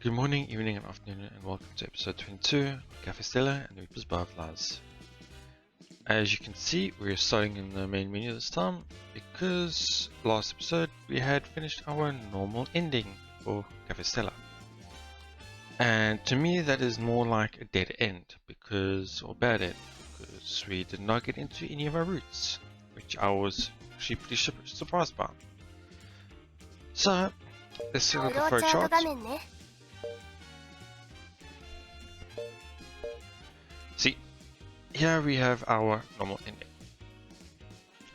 Good morning, evening, and afternoon, and welcome to episode 22 of Café Stella and Reuploads Butterflies. As you can see, we're starting in the main menu this time because last episode we had finished our normal ending for Café Stella. And to me, that is more like a dead end or bad end, because we did not get into any of our routes, which I was actually pretty surprised by. So, let's take a look at the chart. See, here we have our normal ending.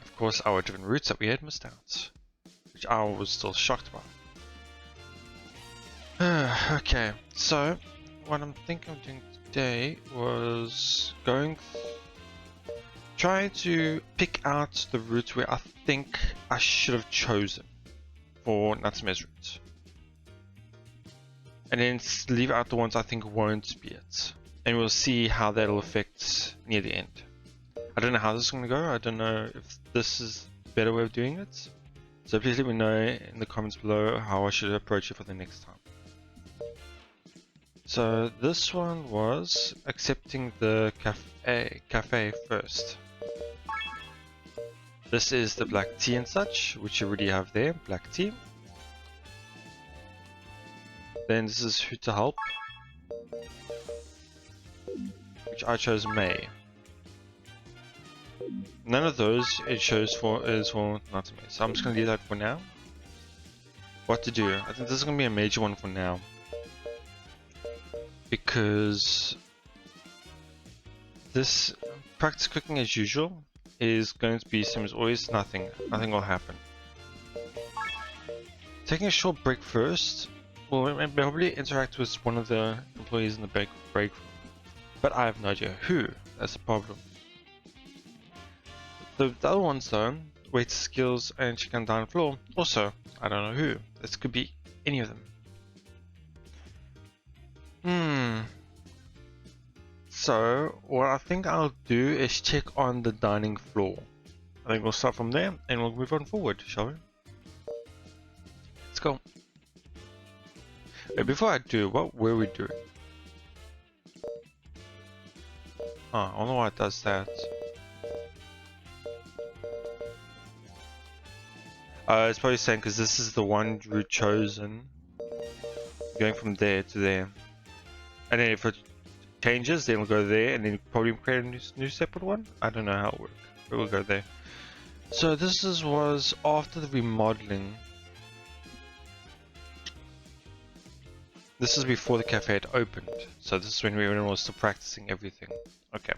Of course, our different routes that we had missed out, which I was still shocked by. Okay, so what I'm thinking of doing today was trying to pick out the route where I think I should have chosen for Natsume's route, and then leave out the ones I think won't be it. And we'll see how that'll affect near the end. I don't know how this is going to go. I don't know if this is a better way of doing it. So please let me know in the comments below how I should approach it for the next time. So this one was accepting the cafe first. This is the black tea and such, which you already have there, black tea. Then this is who to help, which I chose May. None of those it shows is for Natsume, so I'm just gonna leave that for now. What to do? I think this is gonna be a major one for now, because this practice cooking as usual is going to be same as always. Nothing will happen. Taking a short break first will probably interact with one of the employees in the break room. But I have no idea who. That's the problem. The other ones though, waiter skills and chicken down floor, also, I don't know who. This could be any of them. So, what I think I'll do is check on the dining floor. I think we'll start from there and we'll move on forward, shall we? Let's go. But before I do, what were we doing? I don't know why it does that. It's probably saying because this is the one route chosen, going from there to there, and then if it changes, then we'll go there, and then probably create a new separate one. I don't know how it works, but we'll go there. So this was after the remodeling. This is before the cafe had opened, so this is when everyone was still practicing everything. Okay.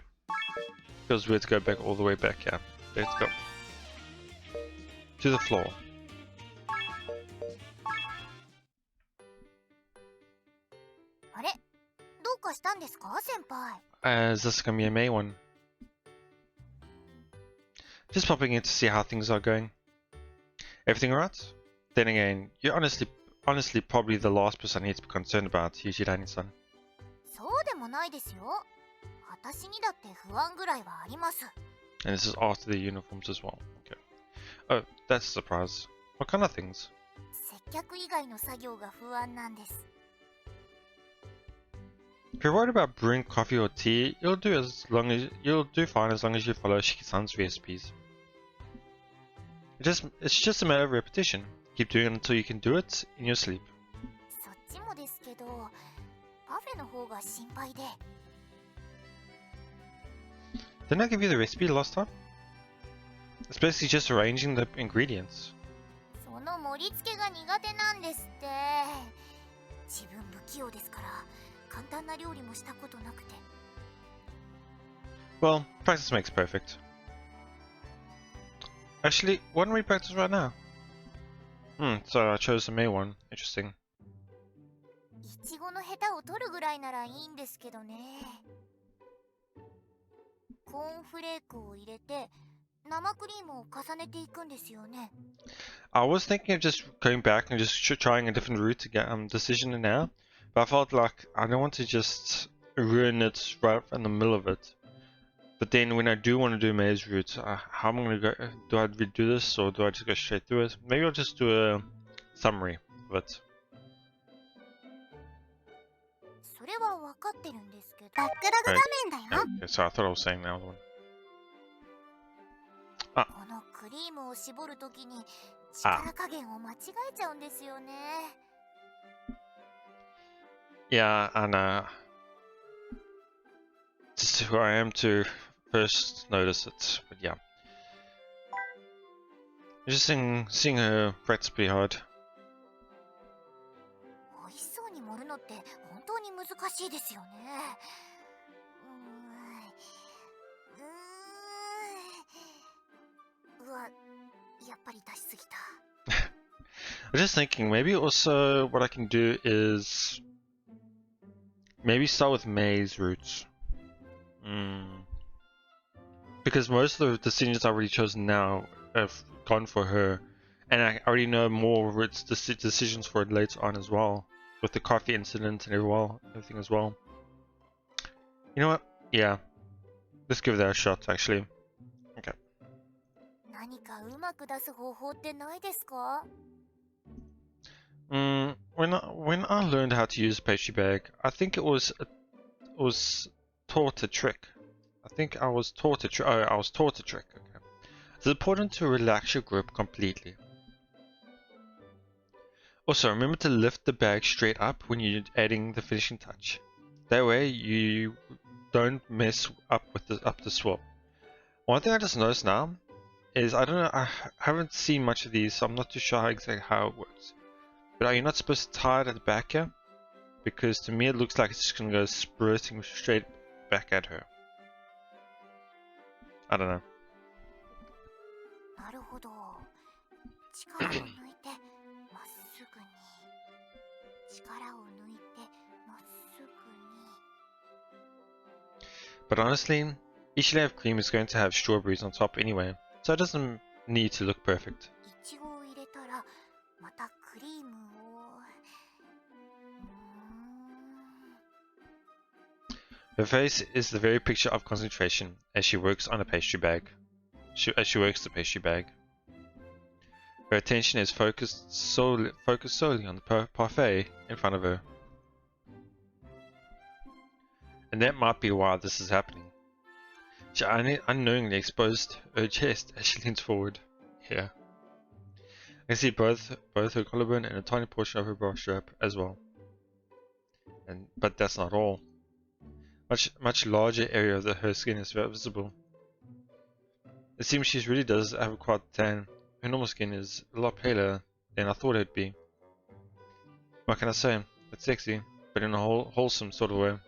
Feels weird to go back all the way back, yeah. Let's go. To the floor. Is this gonna be a May one? Just popping in to see how things are going. Everything alright? Then again, you're honestly probably the last person I need to be concerned about, Yujirani-san. And this is after the uniforms as well. Okay. Oh, that's a surprise. What kind of things? If you're worried about brewing coffee or tea, you'll do fine as long as you follow Shiki-san's recipes. It's just a matter of repetition. Keep doing it until you can do it in your sleep. Didn't I give you the recipe last time? It's basically just arranging the ingredients. Well, practice makes perfect. Actually, why don't we practice right now? So I chose the May one. Interesting. I was thinking of just going back and just trying a different route to get decision now, but I felt like I don't want to just ruin it right in the middle of it. But then when I do want to do May's route, how am I going to go? Do I redo this or do I just go straight through it? Maybe I'll just do a summary of it. それは分かってるんですけど。バックログ画面だよ。Okay, so I thought I was saying the other one. このクリームを絞るときに力加減を間違えちゃうんですよね。Yeah, and just who I am to first notice it, but yeah. Just seeing her practice pretty hard. 美味しそうに盛るのって本当に難しいですよね。うわ、やっぱり出しすぎた。I'm just thinking, maybe also what I can do is maybe start with May's roots. Because most of the decisions I've already chosen now have gone for her, and I already know more of its decisions for it later on as well, with the coffee incident and everything as well. You know what? Yeah, let's give that a shot actually. Okay. 何かうまく出す方法ってないですか? When I learned how to use a pastry bag, I think it was taught a trick. I think I was taught a trick. Oh, I was taught a trick. Okay. It's important to relax your grip completely. Also, remember to lift the bag straight up when you're adding the finishing touch. That way, you don't mess up with the swap. One thing I just noticed now is I don't know. I haven't seen much of these, so I'm not too sure exactly how it works. But are you not supposed to tie it at the back here? Because to me, it looks like it's just gonna go spurting straight back at her. I don't know. なるほど。力を抜いてまっすぐに。力を抜いてまっすぐに。But honestly, each layer of cream is going to have strawberries on top anyway, so it doesn't need to look perfect. いちごを入れたらまたクリームを。Her face is the very picture of concentration as she works on a pastry bag. As she works the pastry bag. Her attention is focused solely on the parfait in front of her. And that might be why this is happening. She unknowingly exposed her chest as she leans forward. Yeah. I can see both her collarbone and a tiny portion of her bra strap as well. But that's not all. Much larger area of her skin is visible. It seems she really does have quite tan. Her normal skin is a lot paler than I thought it'd be. What can I say? It's sexy, but in a wholesome sort of way.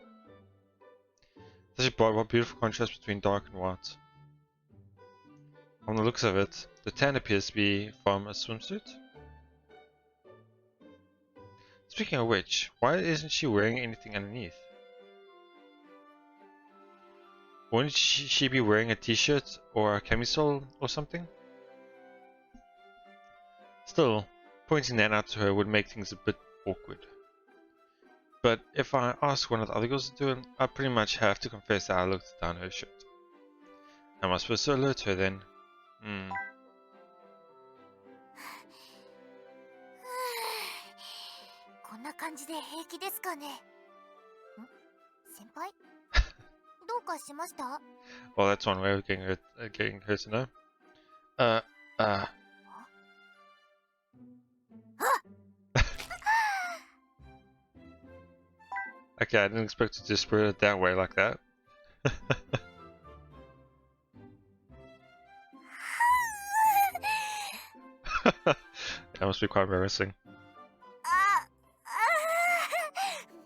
Such a beautiful contrast between dark and white. From the looks of it, the tan appears to be from a swimsuit. Speaking of which, why isn't she wearing anything underneath? Wouldn't she be wearing a t-shirt or a camisole or something? Still, pointing that out to her would make things a bit awkward. But if I ask one of the other girls to do it, I pretty much have to confess that I looked down her shirt. Am I supposed to alert her then? Hmm. こんな感じで平気ですかね。先輩どうかしました? Well, that's one way of getting her to know. Okay, I didn't expect to just spread it that way like that. That must be quite embarrassing.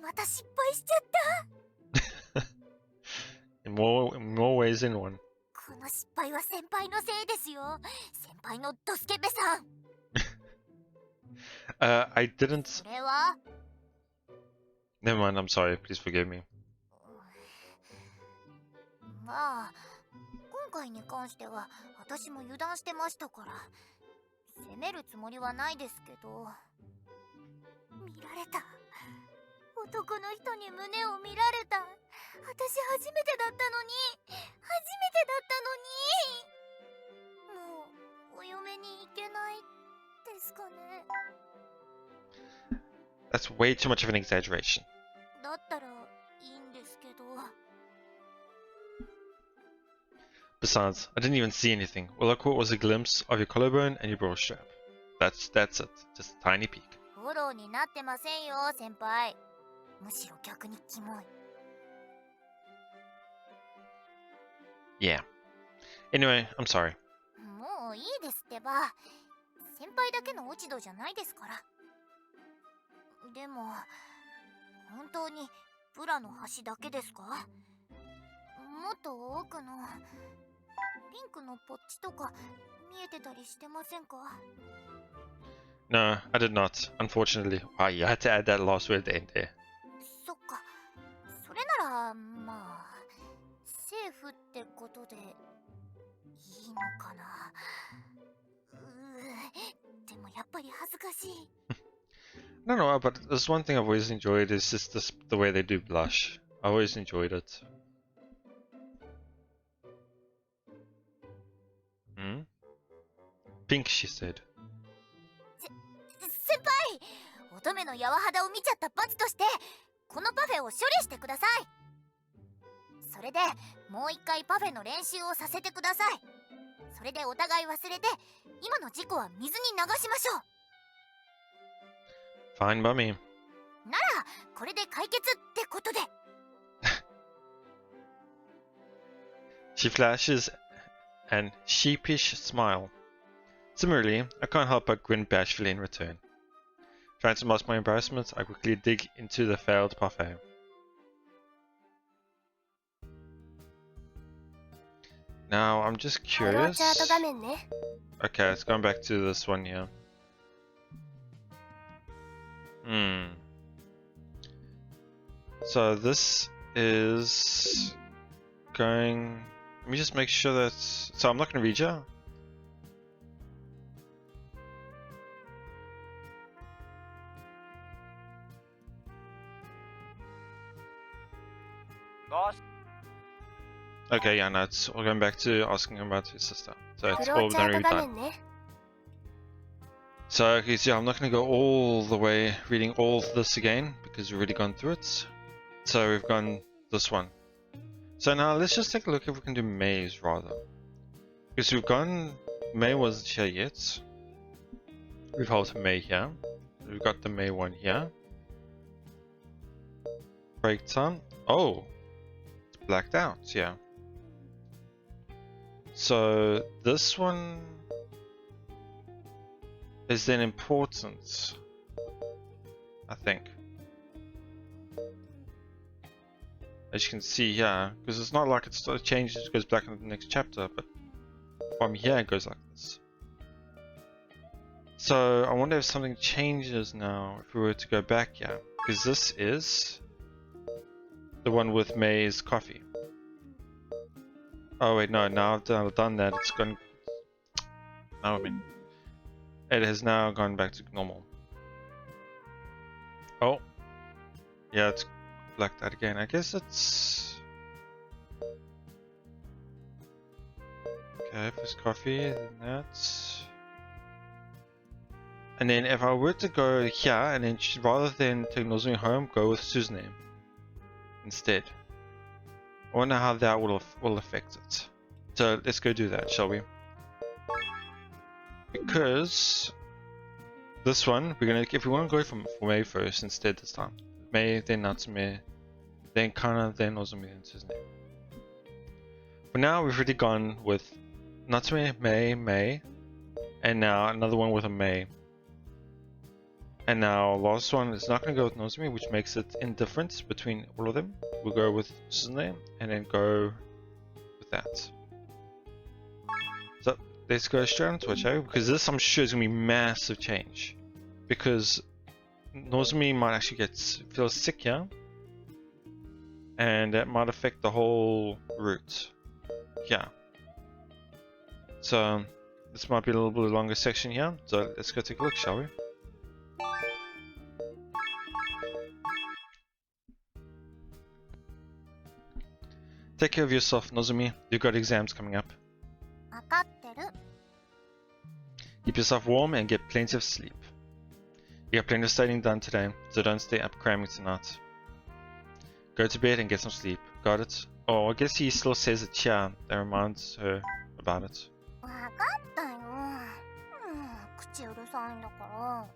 また失敗しちゃった。in more ways than one. この失敗は先輩のせいですよ。先輩のドスケベさん。I didn't. それは Never mind, I'm sorry, please forgive me. まあ、今回に関しては私も油断してましたから責めるつもりはないですけど、見られた。男の人に胸を見られた。私初めてだったのに、もうお嫁に行けないですかね。That's way too much of an exaggeration. だったら Besides, I didn't even see anything. All I caught was a glimpse of your collarbone and your bra strap. That's it. Just a tiny peek. フォローになってませんよ、先輩。むしろ逆にキモい。Yeah. Anyway, I'm sorry. もういいですってば。先輩だけの落ち度じゃないですから。でも、本当にブラの端だけですか？もっと奥のピンクのポッチとか見えてたりしてませんか？ No, I did not, unfortunately. Wow, you had to add that last word at the end there. そっか。それなら、まあ、セーフってことでいいのかな。でもやっぱり恥ずかしい。No, but there's one thing I've always enjoyed is just the way they do blush. I always enjoyed it. Hmm? Pink, she said. 先輩、乙女の柔肌を見ちゃった罰としてこのパフェを処理してください。それでもう一回パフェの練習をさせてください。それでお互い忘れて今の事故は水に流しましょう。 Fine by me. ならこれで解決ってことで。She flashes an sheepish smile. Similarly, I can't help but grin bashfully in return. Trying to mask my embarrassment, I quickly dig into the failed parfait. Now, I'm just curious. Okay, let's go back to this one here. So this is going... Let me just make sure that... So I'm not going to read you. Okay, yeah, no, it's all going back to asking him about his sister. So it's all done done. So, okay, so yeah, I'm not going to go all the way reading all this again because we've already gone through it. So we've gone this one. So now let's just take a look if we can do May's rather. Because we've gone, May wasn't here yet. We've held May here. We've got the May one here. Break time. Oh, it's blacked out, yeah. So this one is then important, I think. As you can see here, because it's not like it changes, it goes back in the next chapter, but from here it goes like this. So I wonder if something changes now if we were to go back here, because this is the one with May's coffee. Oh wait, no, now I've done that, it's gone. Now I mean, it has now gone back to normal. Oh, yeah, it's blacked out again. I guess it's okay. First coffee, then that, and then if I were to go here and then rather than take Nozomi home, go with SunaeVn instead. I wonder how that will affect it. So let's go do that, shall we? Because this one, we're gonna, if we want to go for May first instead this time. May, then Natsume, then Kana, then Nozomi, then SunaeVn. For now, we've already gone with Natsume, May, and now another one with a May. And now last one is not going to go with Nozomi, which makes it indifferent between all of them. We'll go with SunaeVn and then go with that. So let's go straight on Twitch, because this I'm sure is going to be massive change. Because Nozomi might actually feel sick here. And that might affect the whole route. Yeah. So this might be a little bit longer section here. So let's go take a look, shall we? Take care of yourself, Nozomi. You've got exams coming up. Keep yourself warm and get plenty of sleep. You got plenty of studying done today, so don't stay up cramming tonight. Go to bed and get some sleep. got it. Oh, I guess he still says it here. That reminds her about it. わかったよ。口うるさいんだから。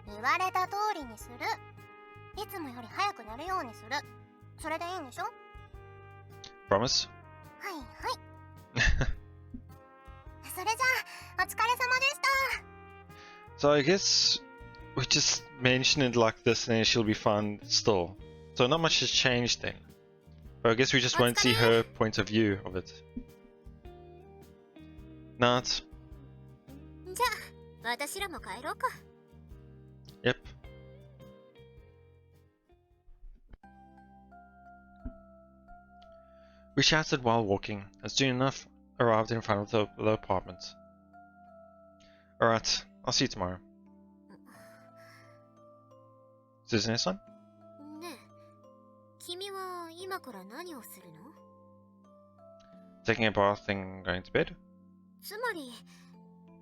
言われた通りにする。いつもより早く寝るようにする。それでいいんでしょ？ Promise? はいはい。それじゃあ、お疲れ様でした。 So I guess we just mention it like this and then she'll be fine still. So not much has changed then. But I guess we just won't see her point of view of it. Not. じゃあ、私らも帰ろうか。 Yep. We chatted while walking, and soon enough arrived in front of the apartment. Alright, I'll see you tomorrow. Susan-san? ねえ、君は今から何をするの？ Taking a bath and going to bed? つまり、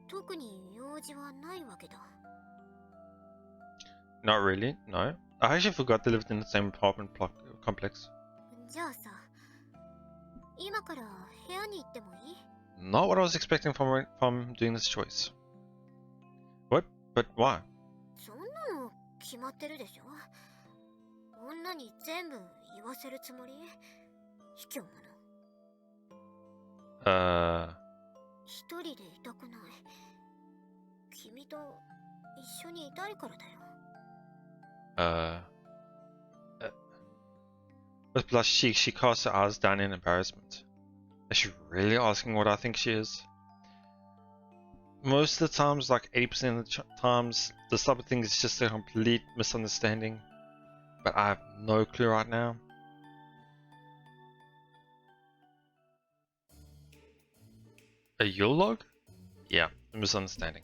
特に用事はないわけだ。 Not really, no. I actually forgot they lived in the same apartment complex. じゃあさ、今から部屋に行ってもいい？ Not what I was expecting from doing this choice. What? But why? そんなの決まってるでしょ。女に全部言わせるつもり？卑怯者。一人でいたくない。君と一緒にいたいからだよ。With blushed cheeks, she cast her eyes down in embarrassment. Is she really asking what I think she is? Most of the times, like 80% of the times, this type of thing is just a complete misunderstanding. But I have no clue right now. A Yule log? Yeah, a misunderstanding.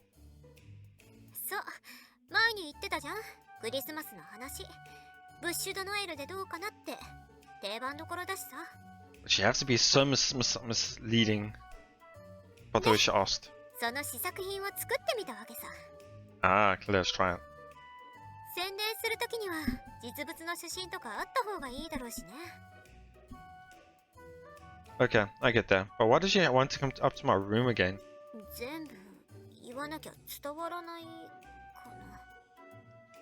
そう、前に言ってたじゃん。クリスマスの話。ブッシュドノエルでどうかなって。定番どころだしさ。She has to be so misleading. But the way she asked. その試作品を作ってみたわけさ。Ah, let's try it. 宣伝するときには実物の写真とかあった方がいいだろうしね。Okay, I get that. But why does she want to come up to my room again? 全部言わなきゃ伝わらないかな。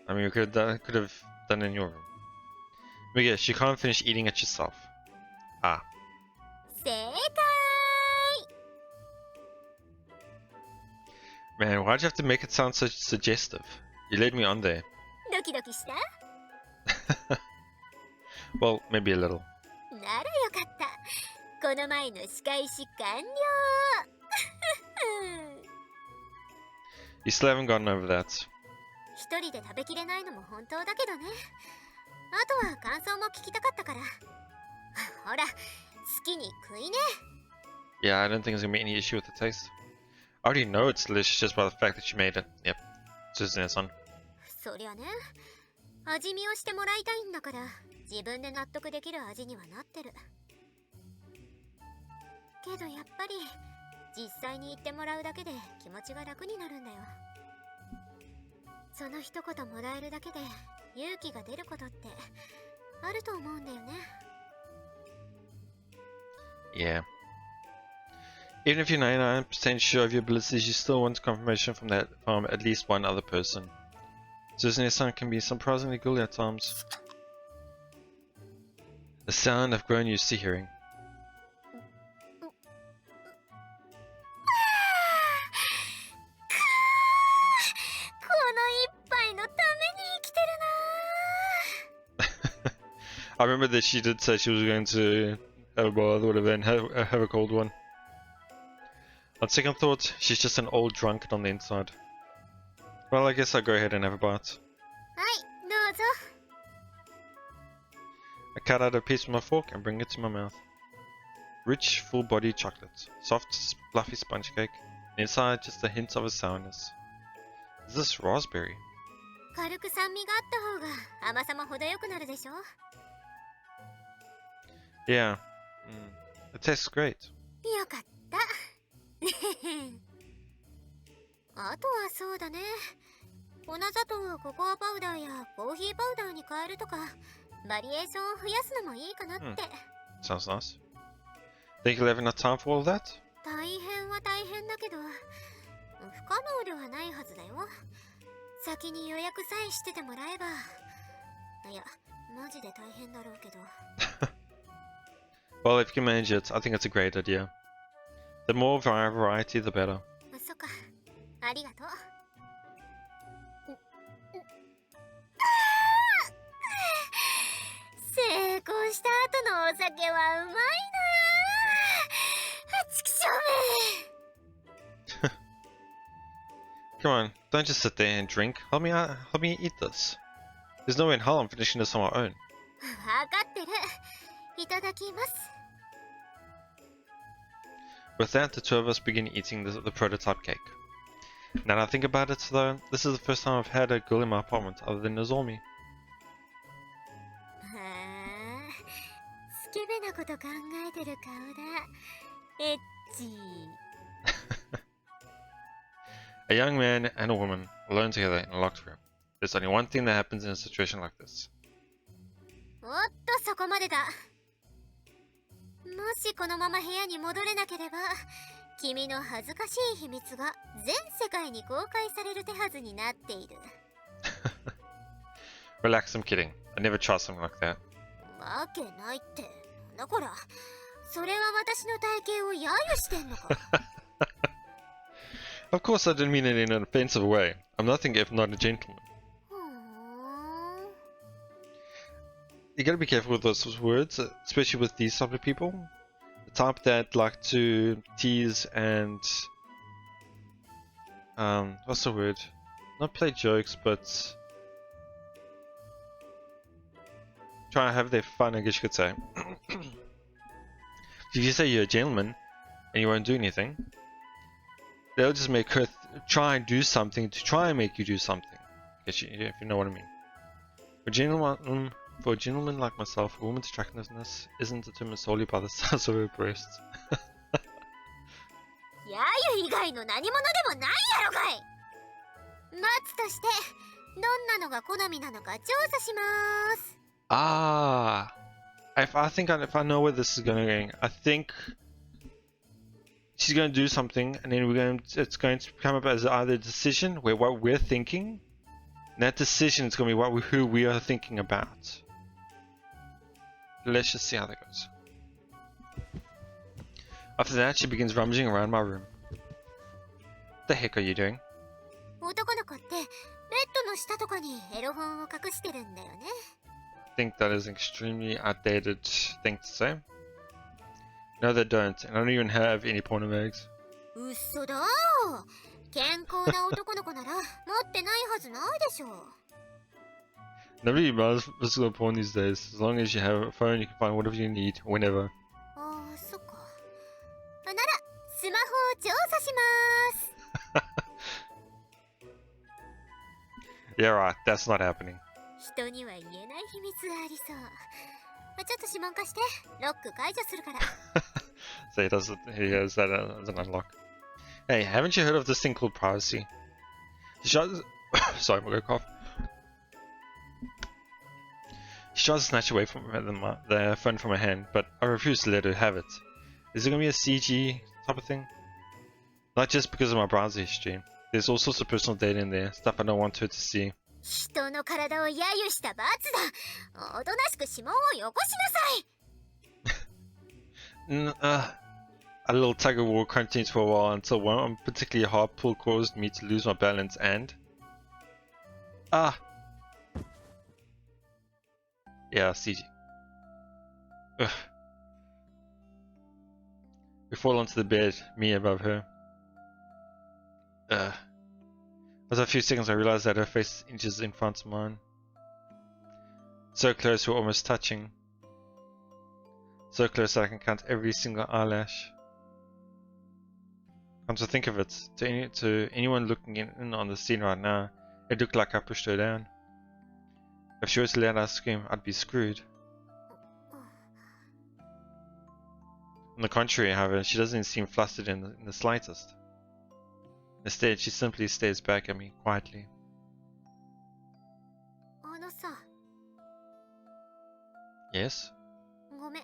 I mean, we could have done it in your room. But yeah, she can't finish eating it herself. Ah. 正解。 Man, why'd you have to make it sound so suggestive? You led me on there. ドキドキした？ Well, maybe a little. ならよかった。この前の仕返し完了。You still haven't gotten over that. 一人で食べきれないのも本当だけどね。あとは感想も聞きたかったから。ほら、好きに食いね。 Yeah, I don't think there's gonna be any issue with the taste. I already know it's delicious just by the fact that you made it. Yep. Susan-san. そりゃね、味見をしてもらいたいんだから、自分で納得できる味にはなってる。けどやっぱり、実際に言ってもらうだけで気持ちが楽になるんだよ。その一言もらえるだけで勇気が出ることってあると思うんだよね。 Yeah. Even if you're 99% sure of your abilities, you still want confirmation from at least one other person. Susan-san can be surprisingly good at times. The sound I've grown used to hearing. この一杯のために生きてるな。 I remember that she did say she was going to have a bath or whatever and have a cold one. On second thought, she's just an old drunkard on the inside. Well, I guess I'll go ahead and have a bite. はい、どうぞ。 I cut out a piece with my fork and bring it to my mouth. Rich, full-bodied chocolate. Soft, fluffy sponge cake. Inside, just a hint of a sourness. Is this raspberry? 軽く酸味があった方が甘さも程よくなるでしょ。 Yeah. It tastes great. よかった。あとはそうだね。粉砂糖をココアパウダーやコーヒーパウダーに変えるとか、バリエーションを増やすのもいいかなって。Sounds nice. Think you'll have enough time for all of that? 大変は大変だけど、不可能ではないはずだよ。先に予約さえしててもらえば。いや、マジで大変だろうけど。Well, if you can manage it, I think it's a great idea. The more variety, the better. そっか、ありがとう。成功した後のお酒はうまいなあ。ちくしょうめ。 Come on, don't just sit there and drink. Help me out. Help me eat this. There's no way in hell I'm finishing this on my own. わかってる。いただきます。With that, the two of us begin eating the prototype cake. Now that I think about it, though, this is the first time I've had a girl in my apartment other than Nozomi. スケベなこと考えてる顔だ。エッチ。A young man and a woman alone together in a locked room. There's only one thing that happens in a situation like this. おっと、そこまでだ。もしこのまま部屋に戻れなければ、君の恥ずかしい秘密が全世界に公開される手はずになっている。Relax, I'm kidding. I never tried something like that. わけないって。だから、それは私の体型を揶揄してんのか。Of course, I didn't mean it in an offensive way. I'm nothing if not a gentleman. You gotta be careful with those words, especially with these type of people. The type that like to tease and what's the word? Not play jokes, but try and have their fun, I guess you could say. If you say you're a gentleman and you won't do anything, they'll just make her try and do something to try and make you do something. If you know what I mean. For a gentleman like myself, a woman's attractiveness isn't determined solely by the size of her breasts. 揶揄以外の何者でもないやろがい。待つとして、どんなのが好みなのか調査します。Ah, if I know where this is going, I think she's going to do something, and then it's going to come up as either a decision where what we're thinking, and that decision is going to be who we are thinking about. Let's just see how that goes. After that, she begins rummaging around my room. What the heck are you doing? 男の子ってベッドの下とかにエロ本を隠してるんだよね。I think that is an extremely outdated thing to say. No, they don't, and I don't even have any porno mags. 嘘だ。健康な男の子なら持ってないはずないでしょ。Nobody buys physical porn these days. As long as you have a phone, you can find whatever you need, whenever. ああ、そっか。なら、スマホを調査します。Yeah, right. That's not happening. 人には言えない秘密がありそう。ちょっと指紋貸して、ロック解除するから。So he has that as an unlock. Hey, haven't you heard of this thing called privacy? Sorry, I'm gonna cough. She tries to snatch away from the phone from her hand, but I refuse to let her have it. Is it gonna be a CG type of thing? Not just because of my browser history. There's all sorts of personal data in there, stuff I don't want her to see. 人の体を揶揄した罰だ。おとなしく指紋をよこしなさい。A little tug of war continues for a while until one particularly hard pull caused me to lose my balance and... Yeah, CG. Ugh. We fall onto the bed, me above her. After a few seconds I realized that her face inches in front of mine. So close we're almost touching. So close that I can count every single eyelash. Come to think of it, to anyone looking in on the scene right now, it looked like I pushed her down. If she were to let out a scream, I'd be screwed. On the contrary, however, she doesn't seem flustered in the slightest. Instead, she simply stares back at me quietly. Yes? ごめん。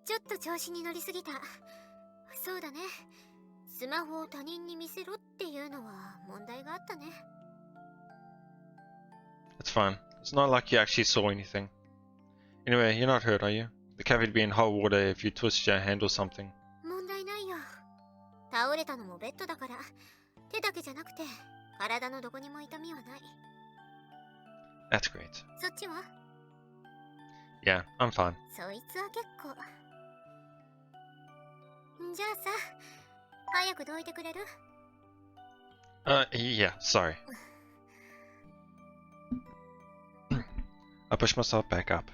ちょっと調子に乗りすぎた。そうだね。スマホを他人に見せろっていうのは問題があったね。It's fine. It's not like you actually saw anything. Anyway, you're not hurt, are you? The cafe would be in hot water if you twisted your hand or something. 問題ないよ。倒れたのもベッドだから、手だけじゃなくて体のどこにも痛みはない。That's great. そっちは？ Yeah, I'm fine. そいつは結構。じゃあさ、早くどいてくれる？ Yeah, sorry. I pushed myself back up.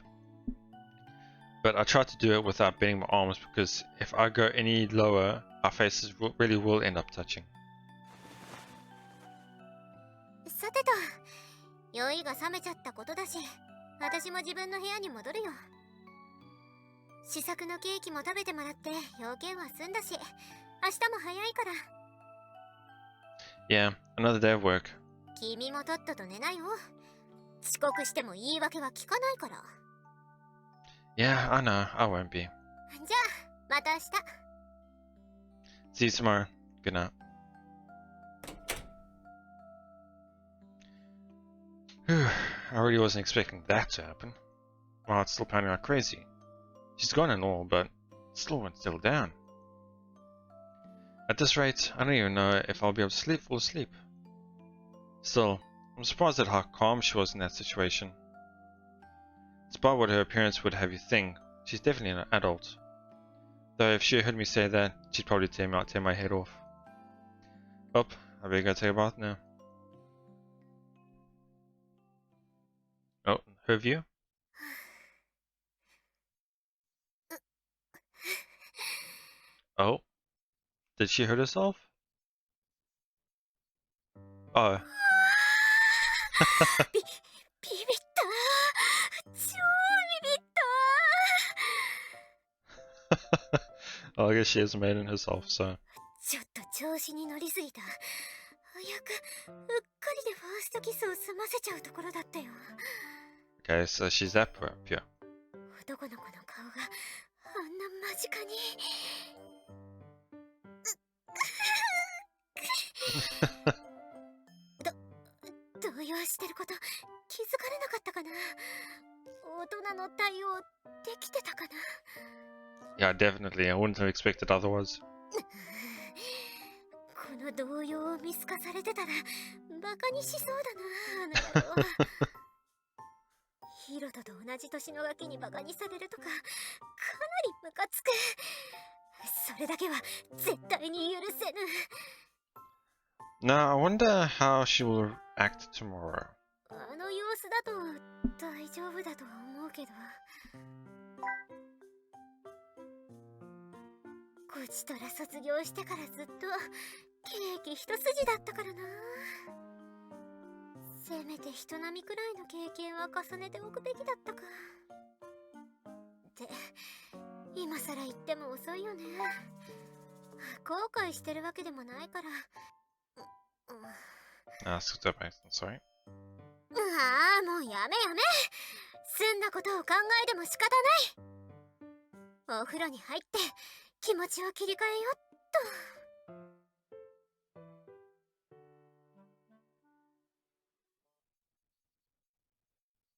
But I tried to do it without bending my arms because if I go any lower, our faces really will end up touching. さてと、酔いが冷めちゃったことだし、私も自分の部屋に戻るよ。試作のケーキも食べてもらって要件は済んだし、明日も早いから。Yeah, another day of work. 君もとっとと寝なよ。遅刻しても言い訳は聞かないから。Yeah, I know, I won't be. じゃあ、また明日。See you tomorrow. Good night. Whew, I really wasn't expecting that to happen. Well, it's still pounding like crazy. She's gone and all, but it still won't settle down. At this rate, I don't even know if I'll be able to fall asleep. Still, I'm surprised at how calm she was in that situation. Despite what her appearance would have you think, she's definitely an adult. Though if she heard me say that, she'd probably tear my head off. Well, I better go take a bath now. Oh, her view? Oh, did she hurt herself? Oh. ビビった。超ビビった。Oh, I guess she hasn't made it herself, so. ちょっと調子に乗りすぎた。早くうっかりでファーストキスを済ませちゃうところだったよ。 Okay, so she's that pure. 男の子の顔があんな間近に。動揺してること気づかれなかったかな。大人の対応できてたかな。 Yeah, definitely. I wouldn't have expected otherwise. この動揺を見透かされてたらバカにしそうだな、あの野郎。ヒロトと同じ年のガキにバカにされるとか、かなりムカつく。それだけは絶対に許せぬ。 Now, I wonder how she will act tomorrow. あの様子だと大丈夫だと思うけど。こちとら卒業してからずっとケーキ一筋だったからな。せめて人並みくらいの経験は重ねておくべきだったか。って今更言っても遅いよね。後悔してるわけでもないから。Step back, sorry. ああ、もうやめやめ。済んだことを考えても仕方ない。お風呂に入って気持ちを切り替えよっと。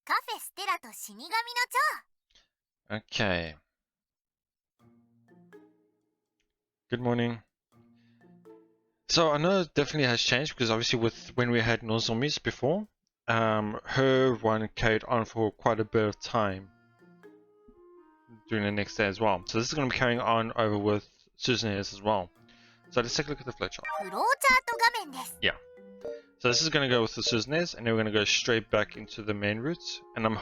カフェステラと死神の蝶。 Okay. Good morning. So I know it definitely has changed because obviously with when we had Nozomis before, her one carried on for quite a bit of time during the next day as well. So this is going to be carrying on over with Sunae's as well. So let's take a look at the flowchart. Yeah. So this is going to go with the Sunae's, and then we're going to go straight back into the main route. And I'm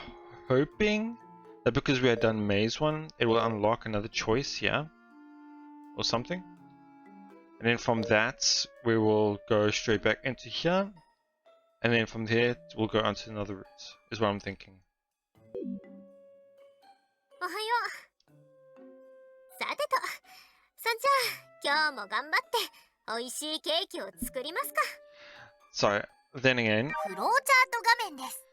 hoping that because we had done May's one, it will unlock another choice here or something. And then from that, we will go straight back into here. And then from there, we'll go onto another route, is what I'm thinking. おはよう。さてと、さんちゃん、今日も頑張って美味しいケーキを作りますか。 So, then again, フローチャート画面です。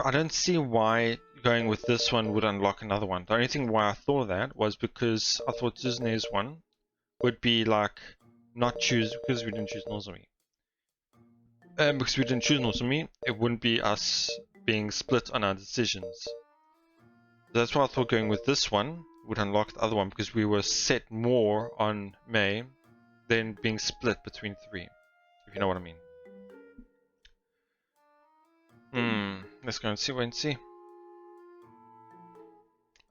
I don't see why going with this one would unlock another one. The only thing why I thought of that was because I thought Sunae's one would be like not choose because we didn't choose Nozomi. And because we didn't choose Nozomi, it wouldn't be us being split on our decisions. That's why I thought going with this one would unlock the other one, because we were set more on May than being split between three, if you know what I mean. Let's go and see, wait and see.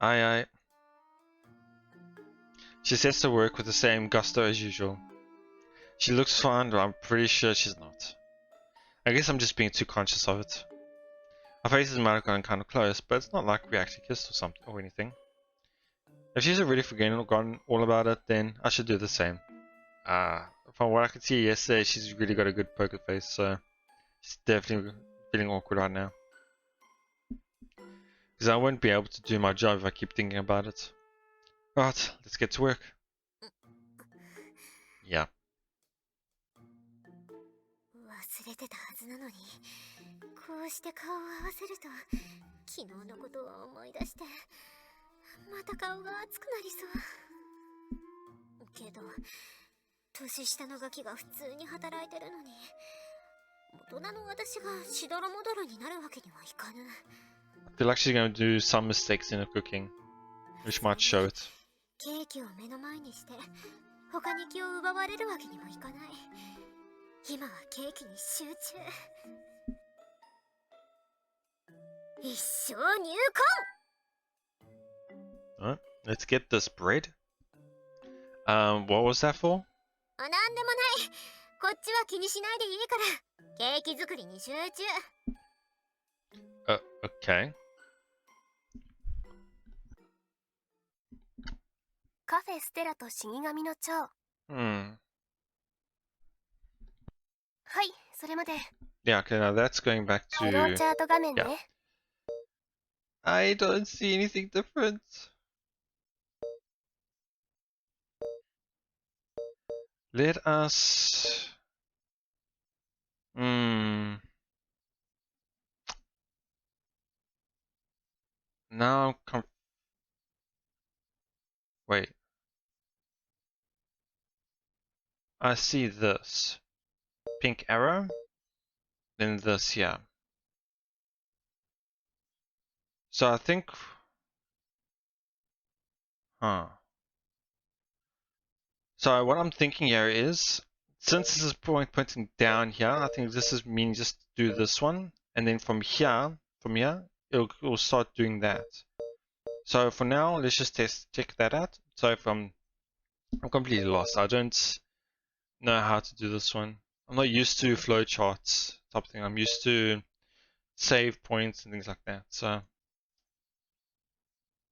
Aye. She sets to work with the same gusto as usual. She looks fine, but I'm pretty sure she's not. I guess I'm just being too conscious of it. Our faces might have gotten kind of close, but it's not like we actually kissed or something or anything. If she's already forgotten all about it, then I should do the same. From what I could see yesterday, she's really got a good poker face, so she's definitely feeling awkward right now. Because I won't be able to do my job if I keep thinking about it. Right, let's get to work. Yeah. 忘れてたはずなのに、こうして顔を合わせると昨日のことを思い出してまた顔が熱くなりそう。けど年下のガキが普通に働いてるのに、大人の私がしどろもどろになるわけにはいかぬ。 I feel like she's going to do some mistakes in her cooking, which might show it. ケーキを目の前にして他に気を奪われるわけにもいかない。今はケーキに集中。一生入魂。 Let's get this bread. What was that for? なんでもない。こっちは気にしないでいいから。ケーキ作りに集中。Okay. カフェステラと死神の蝶。はい、それまで。Yeah, okay, now that's going back to... フローチャート画面ね。Yeah. I don't see anything different. Let us... Now wait. I see this. Pink arrow. Then this here. So I think... So what I'm thinking here is, since this is pointing down here, I think this is mean just do this one, and then from here, it'll start doing that. So for now, let's just check that out. So if I'm completely lost. I don't know how to do this one. I'm not used to flowcharts type of thing. I'm used to save points and things like that. So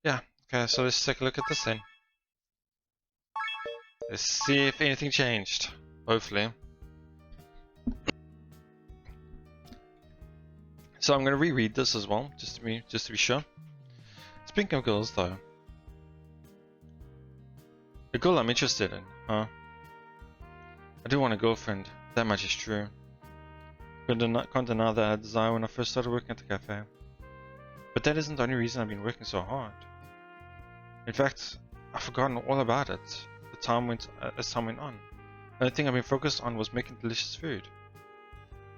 yeah, okay. So let's take a look at this then. Let's see if anything changed. Hopefully. So I'm going to reread this as well, just to be sure. Speaking of girls, though, a girl I'm interested in, huh? I do want a girlfriend. That much is true. Can't deny that I had desire when I first started working at the cafe. But that isn't the only reason I've been working so hard. In fact, I've forgotten all about it. As time went on. The only thing I've been focused on was making delicious food.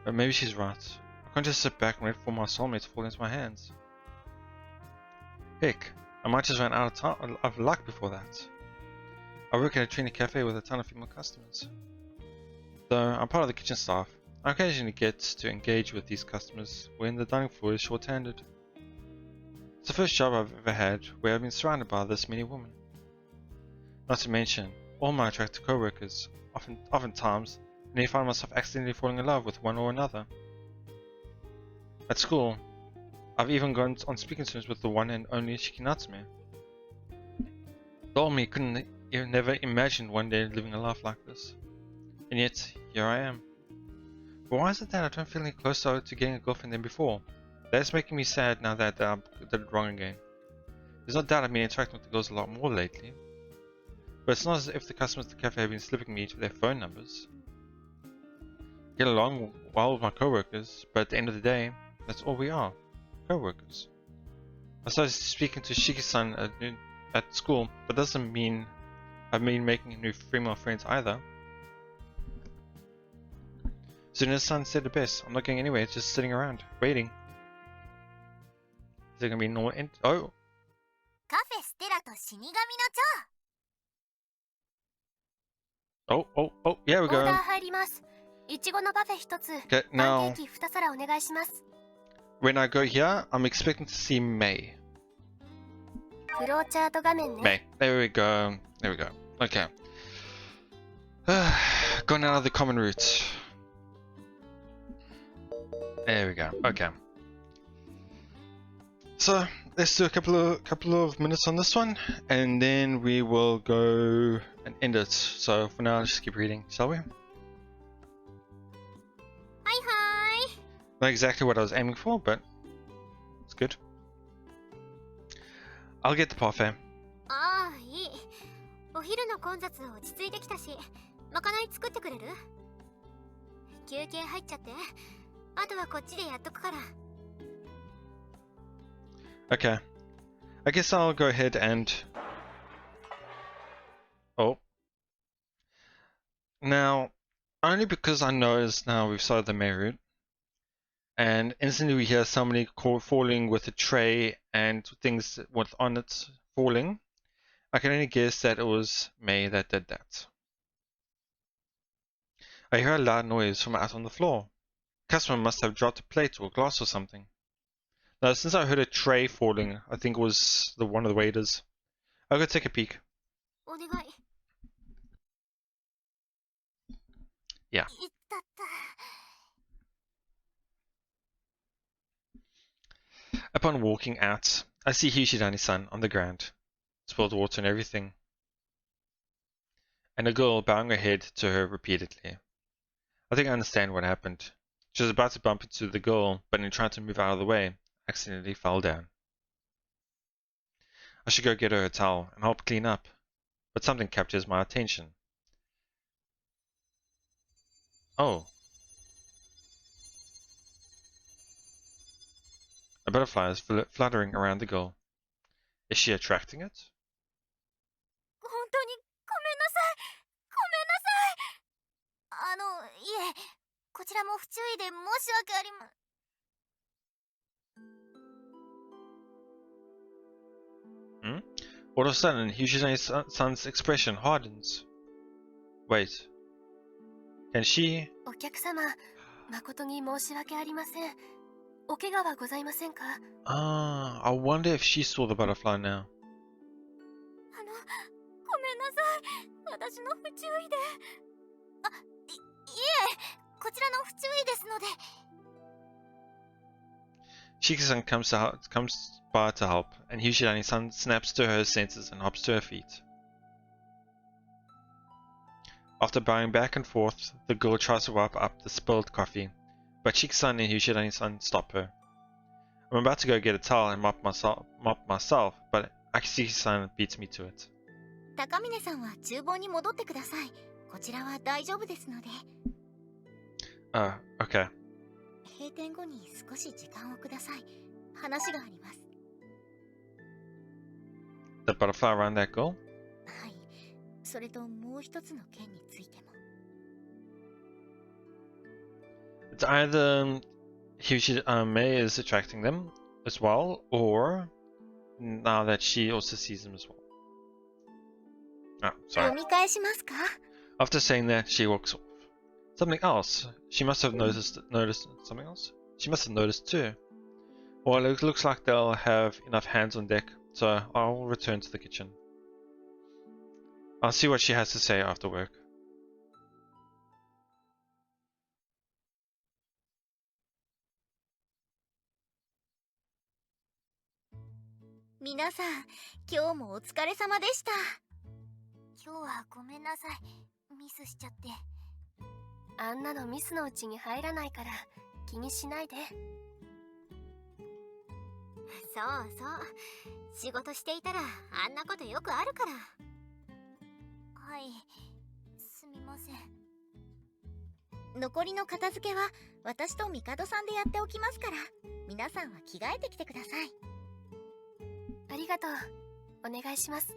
But maybe she's right. I can't just sit back and wait for my soulmate to fall into my hands. Heck, I might just run out of luck before that. I work at a training cafe with a ton of female customers. Though I'm part of the kitchen staff, I occasionally get to engage with these customers when the dining floor is short-handed. It's the first job I've ever had where I've been surrounded by this many women. Not to mention, all my attractive co-workers, oftentimes, I may find myself accidentally falling in love with one or another. At school, I've even gone on speaking terms with the one and only Shikinatsume. The old me couldn't never imagine one day living a life like this. And yet, here I am. But why is it that I don't feel any closer to getting a girlfriend than before? That's making me sad now that I did it wrong again. There's no doubt I've been interacting with the girls a lot more lately. But it's not as if the customers at the cafe have been slipping me their phone numbers. I get along well with my co-workers, but at the end of the day, that's all we are. co-workers. I started speaking to Shiki-san at school, but doesn't mean I've been making new female friends either. Suna-san said it best. I'm not going anywhere, just sitting around, waiting. Is there gonna be no end? Oh! カフェステラと死神の Oh, oh, oh, yeah, we're オーダー going. 入ります。いちごのパフェ1つ、 Okay, パン now, ケーキ2皿お願いします。 when I go here, I'm expecting to see May. フローチャート画面ね。 May. There we go. There we go. Okay. Gone out of the common route. There we go. Okay. So let's do a couple of minutes on this one, and then we will go and end it. So for now, let's just keep reading, shall we? はいはい。 Not exactly what I was aiming for, but it's good. I'll get the parfait. ああ、いい。お昼の混雑落ち着いてきたし、まかない作ってくれる？休憩入っちゃって。あとはこっちでやっとくから。 Okay. I guess I'll go ahead and... Oh. Now, only because I noticed now we've started the main route, and instantly we hear somebody falling with a tray and things with on it falling. I can only guess that it was May that did that. I hear a loud noise from out on the floor. Customer must have dropped a plate or glass or something. Now, since I heard a tray falling, I think it was one of the waiters. I'll go take a peek. お願い。 Yeah. いったった。 Upon walking out, I see Hishidani-san on the ground, spilled water and everything, and a girl bowing her head to her repeatedly. I think I understand what happened. She was about to bump into the girl, but in trying to move out of the way, accidentally fell down. I should go get her a towel and help clean up, but something captures my attention. Oh. A butterfly is fluttering around the girl. Is she attracting it? 本当にごめんなさい。ごめんなさい。いえ、こちらも不注意で申し訳ありま。 All of a sudden, Hishidani-san's expression hardens. Wait. Can she? お客様、誠に申し訳ありません。お怪我はございませんか？ Ah, I wonder if she saw the butterfly now. ごめんなさい。私の不注意で。いえ、こちらの不注意ですので。 Shiki-san comes by to help, and Hishidani-san snaps to her senses and hops to her feet. After bowing back and forth, the girl tries to wipe up the spilled coffee, but Shiki-san and Hishidani-san stop her. I'm about to go get a towel and mop myself, but Akishiki-san beats me to it. 高峰さんは厨房に戻ってください。こちらは大丈夫ですので。 Okay. 閉店後に少し時間をください。話があります。 The butterfly around that girl? はい。それともう一つの件についても。 It's either May is attracting them as well, or now that she also sees them as well. Oh, 読 sorry. み返しますか？ After saying that, she walks off. Something else. She must have noticed something else? She must have noticed too. Well, it looks like they'll have enough hands on deck, so I'll return to the kitchen. I'll see what she has to say after work. 皆さん、今日もお疲れ様でした。今日はごめんなさい。ミスしちゃって。あんなのミスのうちに入らないから気にしないで。そうそう。仕事していたらあんなことよくあるから。はい、すみません。残りの片付けは私と帝さんでやっておきますから、皆さんは着替えてきてください。ありがとう。お願いします。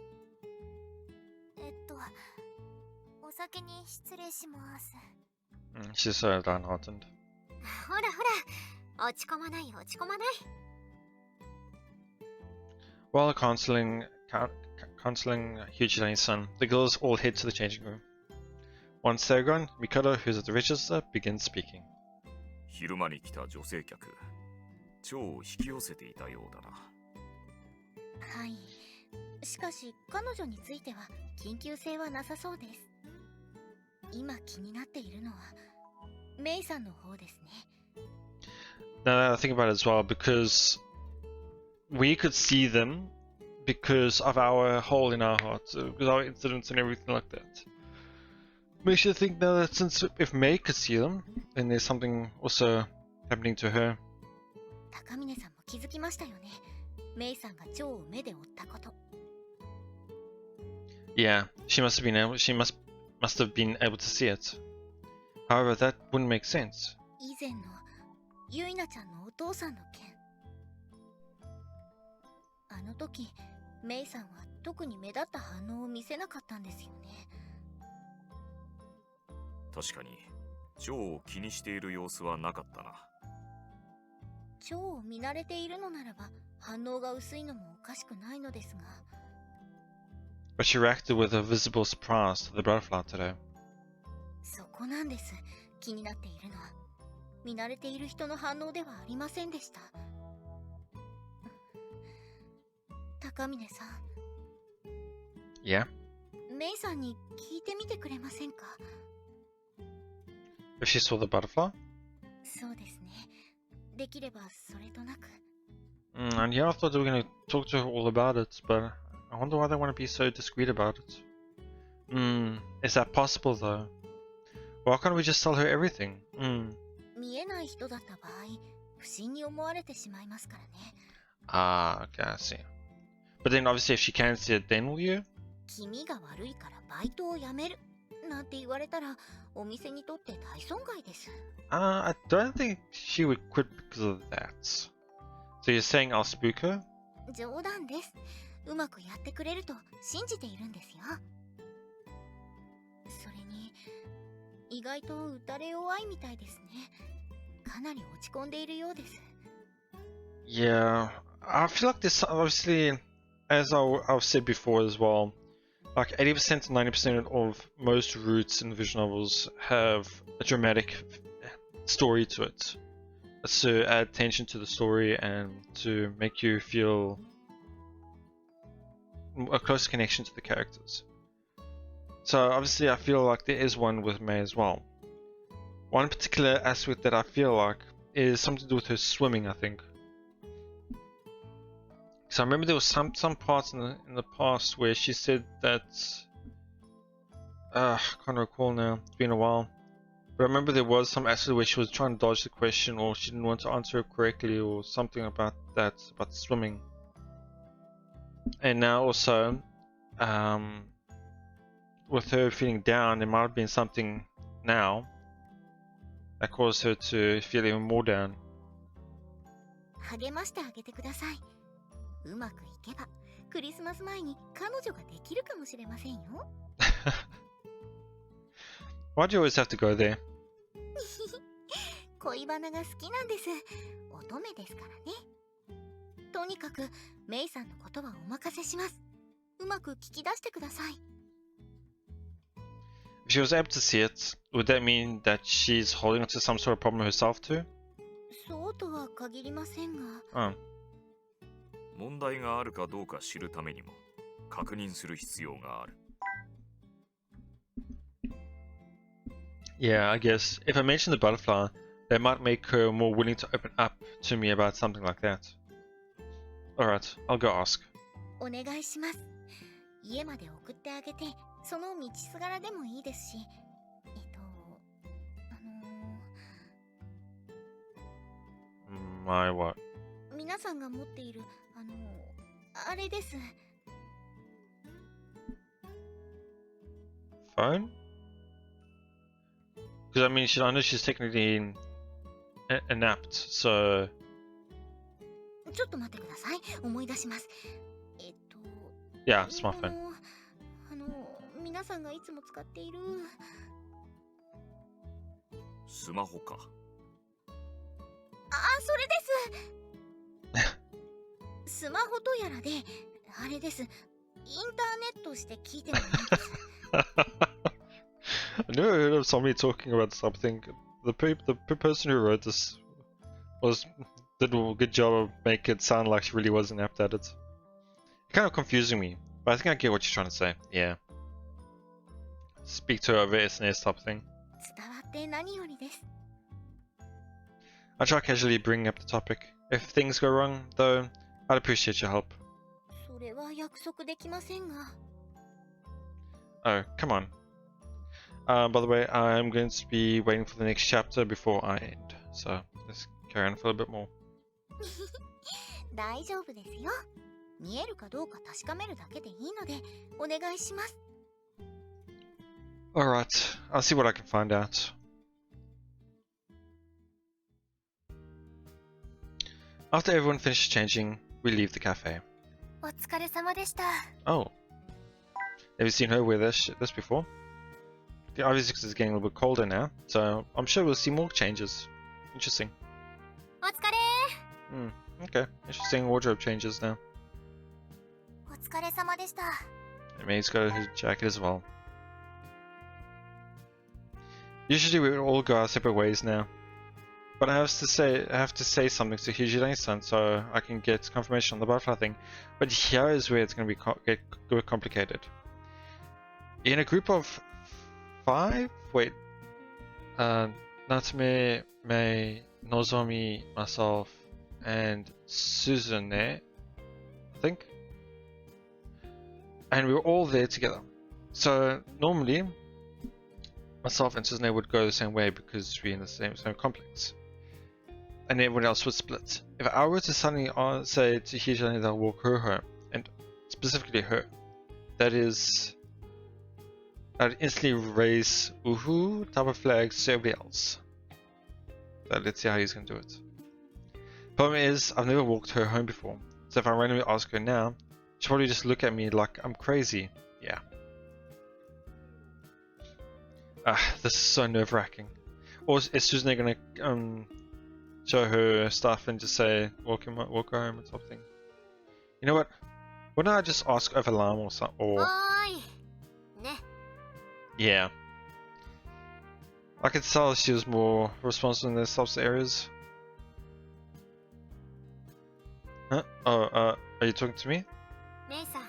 お先に失礼します。She's so downhearted. ほらほら、落ち込まない落ち込まない。While counseling Hyuji-Dani's son, the girls all head to the changing room. Once they're gone, Mikado, who's at the register, begins speaking. 昼間に来た女性客、蝶を引き寄せていたようだな。はい。しかし彼女については緊急性はなさそうです。今気になっているのはメイさんの方ですね。Now that I think about it as well, because we could see them because of our hole in our hearts, because our incidents and everything like that. Makes you think now that since if May could see them, then there's something also happening to her. 高峰さんも気づきましたよね。メイさんが蝶を目で追ったこと。Yeah, she must have been able to see it. However, that wouldn't make sense. 以前のユイナちゃんのお父さんの件。あの時メイさんは特に目立った反応を見せなかったんですよね。確かに蝶を気にしている様子はなかったな。蝶を見慣れているのならば反応が薄いのもおかしくないのですが。But she reacted with a visible surprise to the butterfly today. そこなんです。気になっているのは見慣れている人の反応ではありませんでした。高峰さん。Yeah? メイさんに聞いてみてくれませんか？ If she saw the butterfly? そうですね。できればそれとなく。And yeah, I thought they were going to talk to her all about it, but I wonder why they want to be so discreet about it. Is that possible though? Why can't we just tell her everything? 見えない人だった場合、不審に思われてしまいますからね。Ah, okay, I see. But then obviously if she can see it, then will you? 気味が悪いからバイトを辞めるなんて言われたらお店にとって大損害です。I don't think she would quit because of that. So you're saying I'll spook her? 冗談です。うまくやってくれると信じているんですよ。それに意外と打たれ弱いみたいですね。かなり落ち込んでいるようです。Yeah, I feel like this obviously, as I've said before as well, like 80% to 90% of most roots in visual novels have a dramatic story to it. It's to add tension to the story and to make you feel a close connection to the characters. So obviously I feel like there is one with May as well. One particular aspect that I feel like is something to do with her swimming, I think. So I remember there was some parts in the past where she said that I can't recall now, it's been a while. But I remember there was some aspect where she was trying to dodge the question, or she didn't want to answer it correctly, or something about that, about swimming. And now also, with her feeling down, there might have been something now that caused her to feel even more down. 励ましてあげてください。うまくいけばクリスマス前に彼女ができるかもしれませんよ。Why do you always have to go there? 恋バナが好きなんです。乙女ですからね。とにかくメイさんのことはお任せします。うまく聞き出してください。If she was able to see it, would that mean that she's holding on to some sort of problem herself too? そうとは限りませんが。Oh. 問題があるかどうか知るためにも確認する必要がある。Yeah, I guess. If I mention the butterfly, that might make her more willing to open up to me about something like that. Alright, I'll go ask. お願いします。家まで送ってあげて、その道すがらでもいいですし、My what? 皆さんが持っている、あれです。Phone? Because I mean, I know she's technically inapt, so ちょっと待ってください。思い出します。yeah, smartphone. 皆さんがいつも使っている。スマホか。あ、それです。スマホとやらで、あれです。インターネットして聞いてもいいです。I never heard of somebody talking about something. The person who wrote this did a good job of making it sound like she really wasn't apt at it. Kind of confusing me, but I think I get what you're trying to say. Yeah. Speak to her over SNS type thing. 伝わって何よりです。I try casually bringing up the topic. If things go wrong, though, I'd appreciate your help. それは約束できませんが。Oh, come on. By the way, I'm going to be waiting for the next chapter before I end, so let's carry on for a bit more. 大丈夫ですよ。見えるかどうか確かめるだけでいいので、お願いします。Alright, I'll see what I can find out. After everyone finishes changing, we leave the cafe. お疲れ様でした。 Oh. Have you seen her wear this before? Obviously because it's getting a little bit colder now, so I'm sure we'll see more changes. Interesting. お疲れ。Okay. Interesting wardrobe changes now. お疲れ様でした。 And May's got her jacket as well. Usually we would all go our separate ways now. But I have to say something to Hijirane-san so I can get confirmation on the butterfly thing. But here is where it's going to get complicated. In a group of 5? Wait. Natsume, Mei, Nozomi, myself, and Suzune, I think. And we were all there together. So normally, myself and Suzune would go the same way because we're in the same complex. And everyone else would split. If I were to suddenly say to Hijirane that I'll walk her home, and specifically her, that would instantly raise woohoo type of flags to everybody else. So let's see how he's going to do it. Problem is, I've never walked her home before, so if I randomly ask her now, she'll probably just look at me like I'm crazy. Yeah. This is so nerve-wracking. Or is Suzune gonna show her stuff and just say walk her home or something? You know what? Why don't I just ask over Lam or something? Or おーい。ね。 yeah. I could tell she was more responsible in those types of areas. Huh? Oh, are you talking to me? メイさん、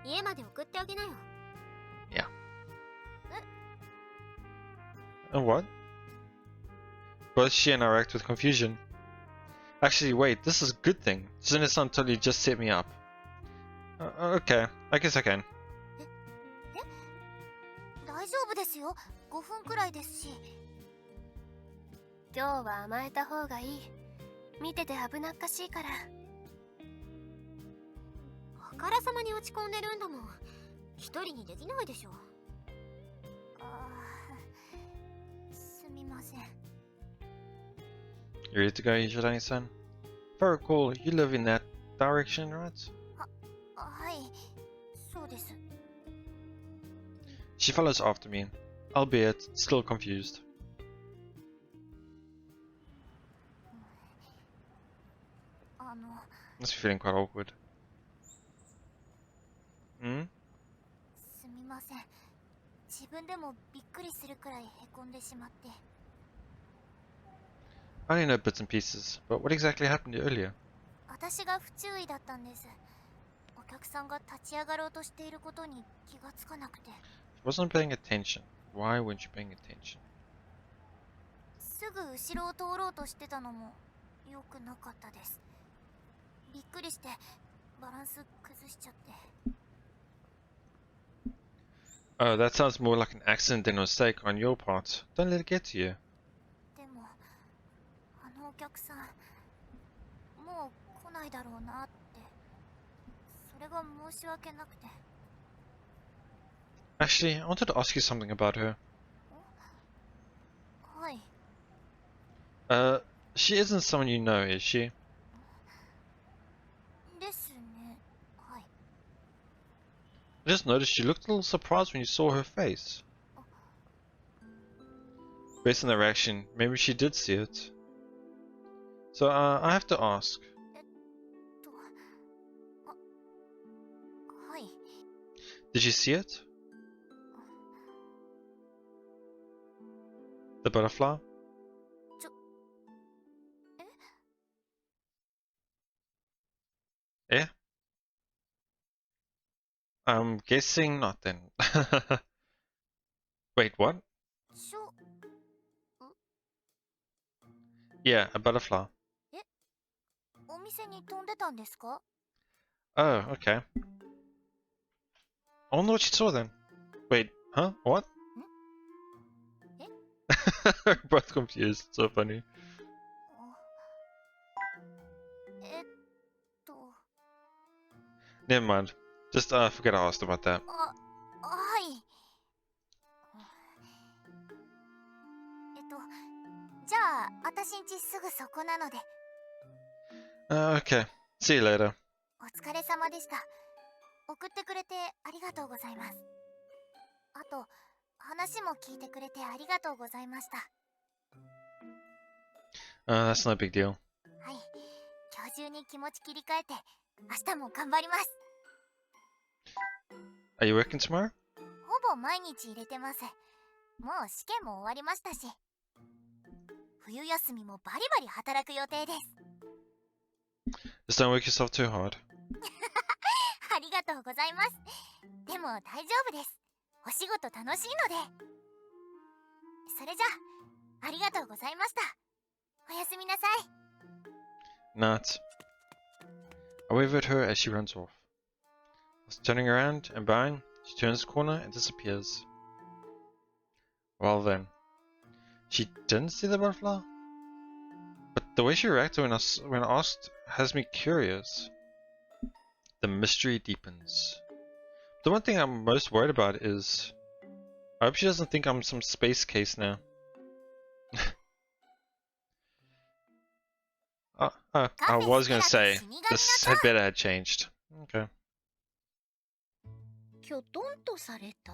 家まで送ってあげなよ。 Yeah. And what? Both she and I react with confusion. Actually, wait, this is a good thing. Sune-san totally just set me up. Okay, I guess I can. 大丈夫ですよ。5分くらいですし。今日は甘えた方がいい。見てて危なっかしいから。あからさまに落ち込んでるんだもん。一人にできないでしょ。すみません。 You ready to go, Hijirane-san? If I recall, you live in that direction, right? はい、そうです。 She follows after me, albeit still confused. Must be feeling quite awkward. すみません。自分でもびっくりするくらいへこんでしまって。 I only know bits and pieces, but what exactly happened earlier? 私が不注意だったんです。お客さんが立ち上がろうとしていることに気がつかなくて。 She wasn't paying attention. Why weren't you paying attention? すぐ後ろを通ろうとしてたのも良くなかったです。びっくりしてバランス崩しちゃって。 Oh, that sounds more like an accident than a mistake on your part. Don't let it get to you. でもあのお客さんもう来ないだろうなって、それが申し訳なくて。 Actually, I wanted to ask you something about her. は She isn't someone you know, is she? ですね。はい。 I just noticed you looked a little surprised when you saw her face. Based on the reaction, maybe she did see it. So, I have to ask. はい。 Did you see it? The butterfly? Yeah? I'm guessing not then. Wait, what? しょ、 Yeah, a butterfly. お店に飛んでたんですか？ Oh, okay. I wonder what she saw then. Wait, huh? What? We're both confused. So funny. えっと、 Never mind. Just forget I asked about that. はい。じゃあ、私んちすぐそこなので。 Okay. See you later. お疲れ様でした。送ってくれてありがとうございます。あと、話も聞いてくれてありがとうございました。 That's no big deal. はい。今日中に気持ち切り替えて、明日も頑張ります。 Are you working tomorrow? ほぼ毎日入れてます。もう試験も終わりましたし。冬休みもバリバリ働く予定です。 Just don't work yourself too hard. ありがとうございます。でも大丈夫です。お仕事楽しいので。それじゃあ、ありがとうございました。おやすみなさい。 Not. I wave at her as she runs off. Whilst turning around and bowing, she turns the corner and disappears. Well then. She didn't see the butterfly? But the way she reacted when asked has me curious. The mystery deepens. The one thing I'm most worried about is... I hope she doesn't think I'm some space case now. I was gonna say, this had better had changed. Okay. きょとんとされた？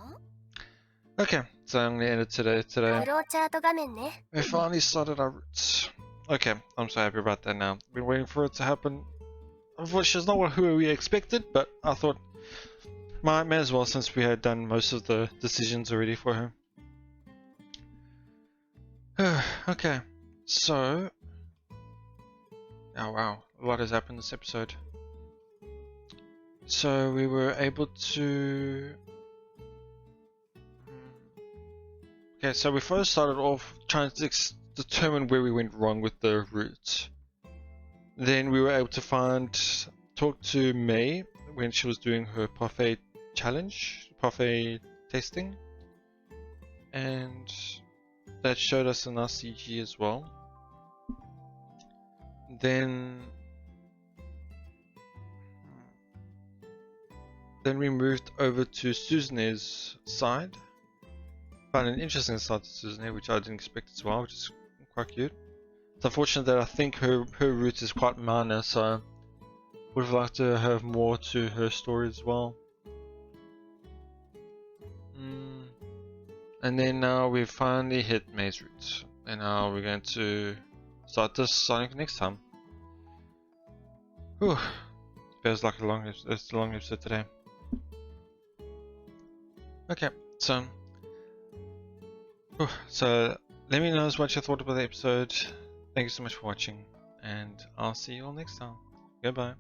Okay, so I'm gonna end it today. フローチャート画面ね。 We finally started our routes. Okay, I'm so happy about that now. Been waiting for it to happen. Unfortunately, it's not who we expected, but I thought might as well since we had done most of the decisions already for her. Okay, so... Oh wow, a lot has happened this episode. So we were able to... Okay, so we first started off trying to determine where we went wrong with the route. Then we were able to talk to May when she was doing her parfait challenge, parfait tasting. And that showed us an RCG as well. Then we moved over to Sunae's side. Found an interesting side to Sunae, which I didn't expect as well, which is quite cute. It's unfortunate that I think her route is quite minor, so I would have liked to have more to her story as well. And then now we've finally hit May's route, and now we're going to start this starting next time. Whew, feels like a long episode today. Okay, so let me know what you thought about the episode. Thank you so much for watching, and I'll see you all next time. Goodbye.